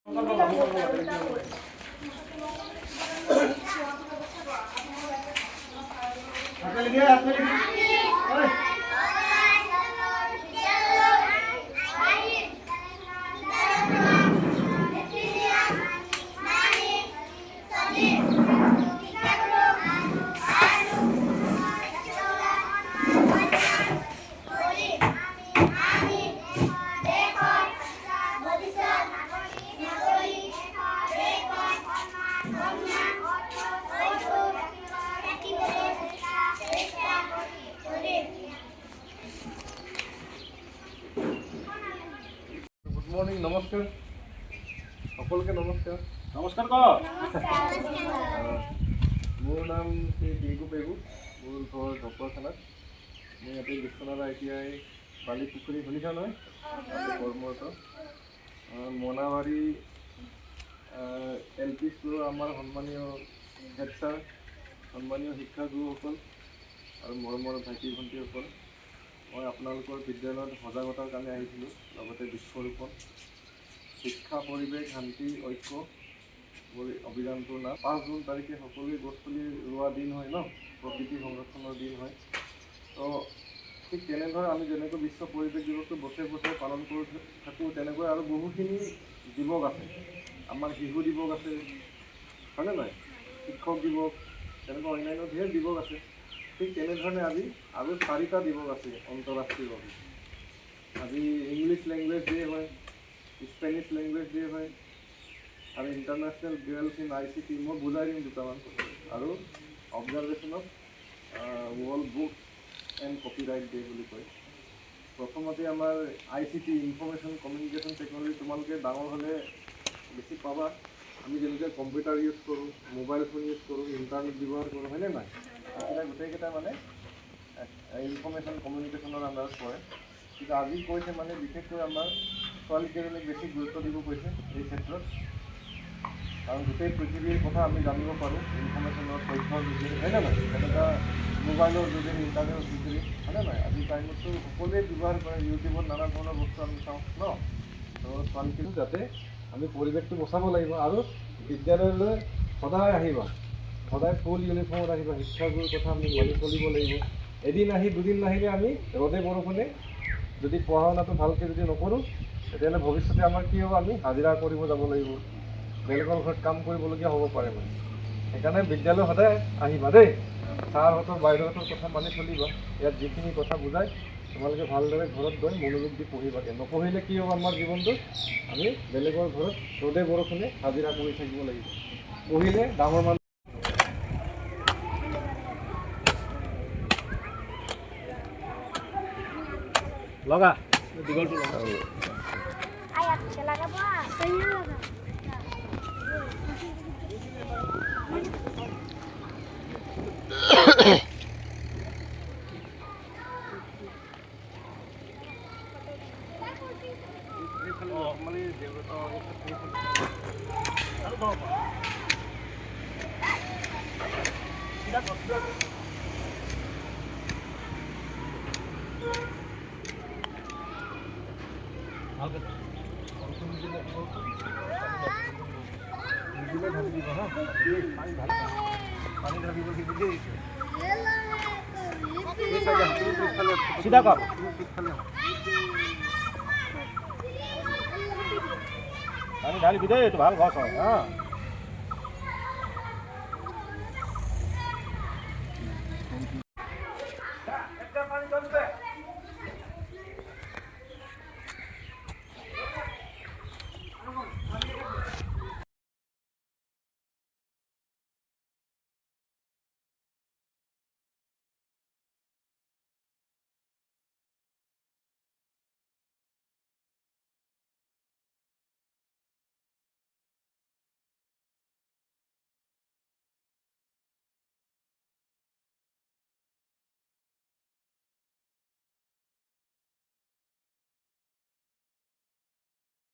Good morning, নমস্কাৰ সকলোকে নমস্কাৰ। নমস্কাৰ মোৰ নাম শ্ৰী টিংকু পেগু, মোৰ ঘৰ ঢকুৱাখানাত। মই ইয়াতে বিশ্বনাথ ITI বালিপুখুৰী শুনিছা নহয়, কৰ্মৰত মনাবাৰী LP স্কুলৰ আমাৰ সন্মানীয় হেড ছাৰ, সন্মানীয় শিক্ষাগুৰুসকল আৰু মৰমৰ ভাইটি ভণ্টিসকল, মই আপোনালোকৰ বিদ্যালয়ত সজাগতাৰ কাৰণে আহিছিলোঁ। লগতে বৃক্ষৰোপণ, শিক্ষা পৰিৱেশ শান্তি ঐক্য অভিযানটোৰ নাম 5 জুন তাৰিখে সকলোৱে গছপুলি ৰোৱা দিন হয় ন, প্ৰকৃতি সংৰক্ষণৰ দিন হয়। তো ঠিক তেনেদৰে আমি যেনেকৈ বিশ্ব পৰিৱেশ দিৱসটো বছৰে বছৰে পালন কৰি থাকোঁ, তেনেকৈ আৰু বহুখিনি দিৱস আছে। আমাৰ শিশু দিৱস আছে, হয়নে নহয়, শিক্ষক দিৱস, তেনেকুৱা অন্যান্য ধেৰ দিৱস আছে। ঠিক তেনেধৰণে আজি আৰু 4টা দিৱস আছে আন্তঃৰাষ্ট্ৰীয়ভাৱে। আজি ইংলিছ লেংগুৱেজ ডে হয়, স্পেনিছ লেংগুৱেজ ডে হয়, আৰু ইণ্টাৰনেশ্যনেল গাৰ্লছ ইন ICT, মই বুজাই দিম দুটামান কথা, আৰু observation of world book and copyright day বুলি কয়। প্ৰথমতে আমাৰ ICT, ইনফৰ্মেশ্যন কমিউনিকেশ্যন টেকন'লজি, তোমালোকে ডাঙৰ হ'লে বেছি পাবা। আমি যেনেকৈ কম্পিউটাৰ ইউজ কৰোঁ, মোবাইল ফোন ইউজ কৰোঁ, ইণ্টাৰনেট ব্যৱহাৰ কৰোঁ, হয়নে নাই? সেইকেইটা গোটেইকেইটা মানে ইনফৰ্মেশ্যন কমিউনিকেশ্যনৰ আণ্ডাৰত পৰে। কিন্তু আজি কৈছে মানে বিশেষকৈ আমাৰ ছোৱালীকেইজনীক বেছি গুৰুত্ব দিব কৈছে এই ক্ষেত্ৰত, কাৰণ গোটেই পৃথিৱীৰ কথা আমি জানিব পাৰোঁ ইনফৰ্মেশ্যনৰ তথ্যৰ যোগেদি, হয়নে নহয়? তেনেকুৱা মোবাইলৰ যোগেদি, ইণ্টাৰনেটৰ যোগেদি, হয়নে নহয়? আজিৰ টাইমততো সকলোৱে ব্যৱহাৰ কৰে, ইউটিউবত নানা ধৰণৰ বস্তু আমি চাওঁ ন। তো ছোৱালীকেইজনী যাতে আমি পৰিৱেশটো বচাব লাগিব, আৰু বিদ্যালয়লৈ সদায় আহিবা, সদায় ফুল ইউনিফৰ্মত আহিবা, শিক্ষাগুৰুৰ কথা আমি মানি চলিব লাগিব। এদিন আহি দুদিন নাহিলে আমি ৰ'দে বৰষুণে যদি পঢ়া শুনাটো ভালকৈ যদি নকৰোঁ, তেতিয়াহ'লে ভৱিষ্যতে আমাৰ কি হ'ব, আমি হাজিৰা কৰিব যাব লাগিব, বেলেগৰ ঘৰত কাম কৰিবলগীয়া হ'ব পাৰে মানে। সেইকাৰণে বিদ্যালয় সদায় আহিবা দেই, ছাৰহঁতৰ বাইদেউহঁতৰ কথা মানি চলিবা। ইয়াত যিখিনি কথা বুজাই তোমালোকে ভালদৰে ঘৰত গৈ মনোযোগ দি পঢ়িবাগে। নপঢ়িলে কি হ'ব আমাৰ জীৱনটো, আমি বেলেগৰ ঘৰত ৰ'দে বৰষুণে হাজিৰা কৰি থাকিব লাগিব। পঢ়িলে ডাঙৰ মানুহ লগা দীঘলটো লগা চিধা কৰ, পানী ঢালি বিদে, এইটো ভাল গছ হয়।